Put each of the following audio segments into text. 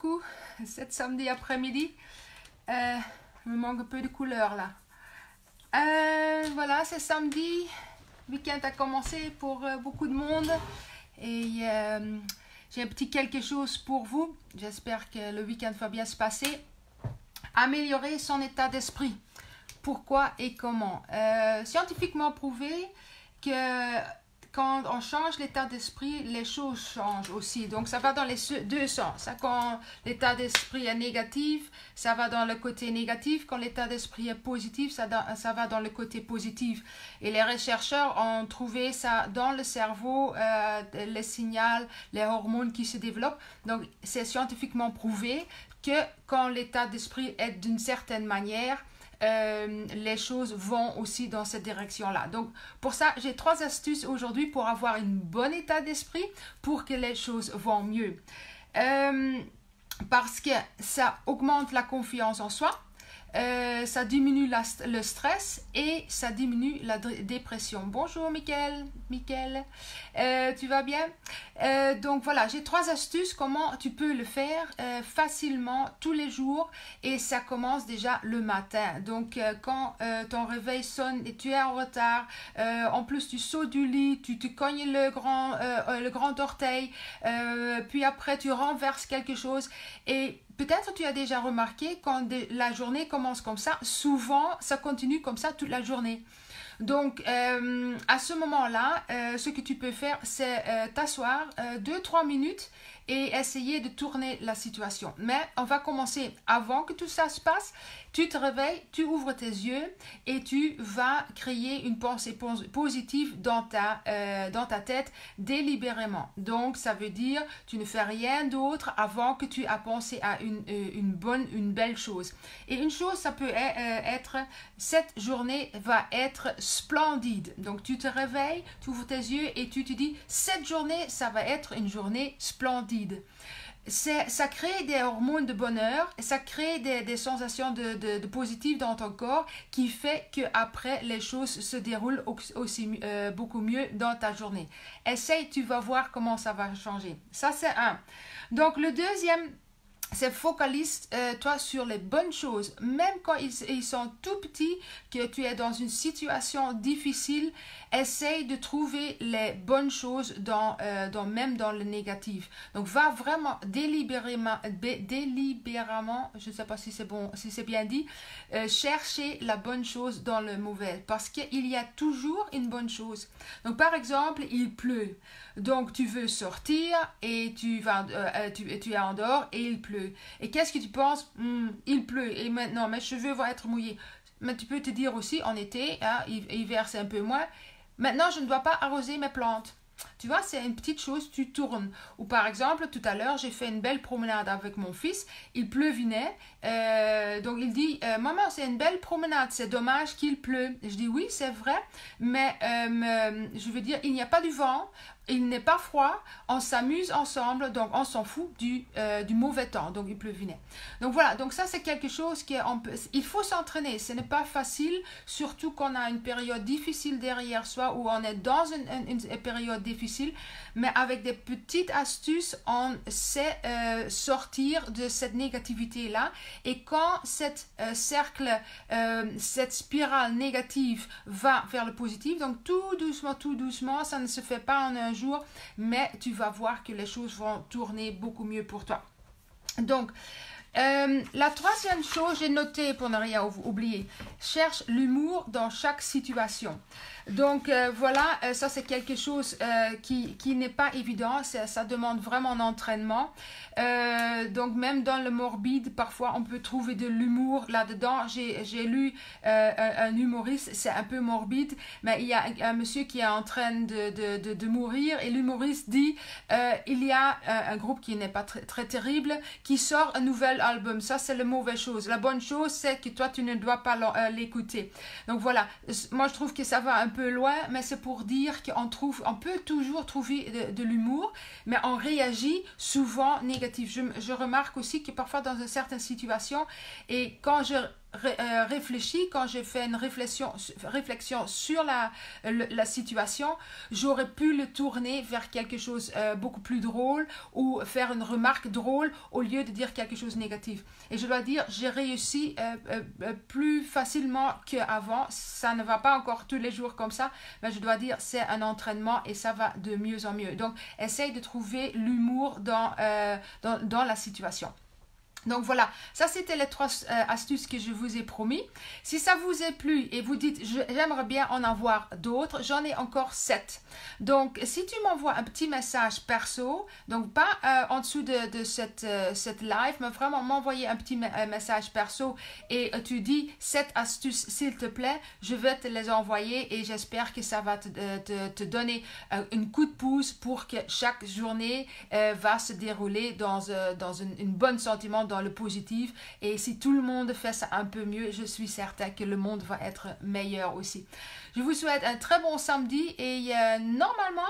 coucou, cet samedi après-midi. Il me manque un peu de couleur là. Voilà, c'est samedi. Le week-end a commencé pour beaucoup de monde. Et j'ai un petit quelque chose pour vous. J'espère que le week-end va bien se passer. Améliorer son état d'esprit. Pourquoi et comment? Scientifiquement prouvé que quand on change l'état d'esprit, les choses changent aussi. Donc, ça va dans les deux sens. Quand l'état d'esprit est négatif, ça va dans le côté négatif. Quand l'état d'esprit est positif, ça va dans le côté positif. Et les chercheurs ont trouvé ça dans le cerveau, les signaux, les hormones qui se développent. Donc, c'est scientifiquement prouvé que quand l'état d'esprit est d'une certaine manière, les choses vont aussi dans cette direction-là. Donc, pour ça, j'ai 3 astuces aujourd'hui pour avoir un bon état d'esprit pour que les choses vont mieux. Parce que ça augmente la confiance en soi, ça diminue le stress et ça diminue la dépression. Bonjour Mickaël, tu vas bien? Donc voilà, j'ai 3 astuces comment tu peux le faire facilement tous les jours et ça commence déjà le matin. Donc quand ton réveil sonne et tu es en retard, en plus tu sautes du lit, tu te cognes le grand orteil, puis après tu renverses quelque chose et peut-être tu as déjà remarqué quand la journée commence comme ça, souvent ça continue comme ça toute la journée. Donc à ce moment-là, ce que tu peux faire, c'est t'asseoir 2-3 minutes et essayer de tourner la situation. Mais on va commencer avant que tout ça se passe. Tu te réveilles, tu ouvres tes yeux et tu vas créer une pensée positive dans ta tête délibérément. Donc, ça veut dire tu ne fais rien d'autre avant que tu aies pensé à une belle chose. Et une chose, ça peut être, cette journée va être splendide. Donc, tu te réveilles, tu ouvres tes yeux et tu te dis, cette journée, ça va être une journée splendide. Ça crée des hormones de bonheur, ça crée des sensations de positif dans ton corps qui fait que après les choses se déroulent aussi beaucoup mieux dans ta journée. Essaye, tu vas voir comment ça va changer. Ça c'est un. Donc le deuxième, c'est focalise-toi sur les bonnes choses. Même quand ils sont tout petits, que tu es dans une situation difficile, essaye de trouver les bonnes choses même dans le négatif. Donc, va vraiment délibérément, je ne sais pas si c'est bon, si c'est bien dit, chercher la bonne chose dans le mauvais. Parce qu'il y a toujours une bonne chose. Donc, par exemple, il pleut. Donc, tu veux sortir et tu es en dehors et il pleut. Et qu'est-ce que tu penses? Il pleut et maintenant mes cheveux vont être mouillés. Mais tu peux te dire aussi en été, hein, hiver c'est un peu moins. Maintenant, je ne dois pas arroser mes plantes. Tu vois, c'est une petite chose, tu tournes. Ou par exemple, tout à l'heure, j'ai fait une belle promenade avec mon fils. Il pleuvinait. Donc, il dit, maman, c'est une belle promenade. C'est dommage qu'il pleut. Je dis, oui, c'est vrai. Mais je veux dire, il n'y a pas du vent. Il n'est pas froid, on s'amuse ensemble, donc on s'en fout du mauvais temps, donc il pleuvinait. Donc voilà, donc ça c'est quelque chose il faut s'entraîner, ce n'est pas facile, surtout qu'on a une période difficile derrière soi, ou on est dans une période difficile, mais avec des petites astuces, on sait sortir de cette négativité-là, et quand cette spirale négative va vers le positif, donc tout doucement, ça ne se fait pas en un jour, mais tu vas voir que les choses vont tourner beaucoup mieux pour toi. Donc, la troisième chose, j'ai noté pour ne rien oublier, cherche l'humour dans chaque situation. Donc voilà, ça c'est quelque chose qui n'est pas évident, ça demande vraiment un entraînement. Donc même dans le morbide, parfois on peut trouver de l'humour là-dedans. J'ai lu un humoriste, c'est un peu morbide, mais il y a un monsieur qui est en train de mourir et l'humoriste dit, il y a un groupe qui n'est pas très terrible, qui sort un nouvel album. Ça c'est la mauvaise chose. La bonne chose c'est que toi tu ne dois pas l'écouter. Donc voilà, moi je trouve que ça va un peu loin, mais c'est pour dire qu'on peut toujours trouver de l'humour, mais on réagit souvent négatif. Je remarque aussi que parfois dans une certaine situation, et quand je réfléchi, quand j'ai fait une réflexion sur la situation, j'aurais pu le tourner vers quelque chose beaucoup plus drôle ou faire une remarque drôle au lieu de dire quelque chose de négatif. Et je dois dire, j'ai réussi plus facilement qu'avant. Ça ne va pas encore tous les jours comme ça, mais je dois dire, c'est un entraînement et ça va de mieux en mieux. Donc, essaye de trouver l'humour dans la situation. Donc voilà, ça c'était les 3 astuces que je vous ai promis. Si ça vous a plu et vous dites j'aimerais bien en avoir d'autres, j'en ai encore 7. Donc si tu m'envoies un petit message perso, donc pas en dessous de cette live, mais vraiment m'envoyer un petit message perso et tu dis 7 astuces s'il te plaît, je vais te les envoyer et j'espère que ça va te donner un coup de pouce pour que chaque journée va se dérouler dans une bonne sentiment, dans le positif. Et si tout le monde fait ça un peu mieux, je suis certain que le monde va être meilleur aussi. Je vous souhaite un très bon samedi et normalement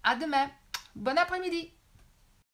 à demain. Bon après-midi.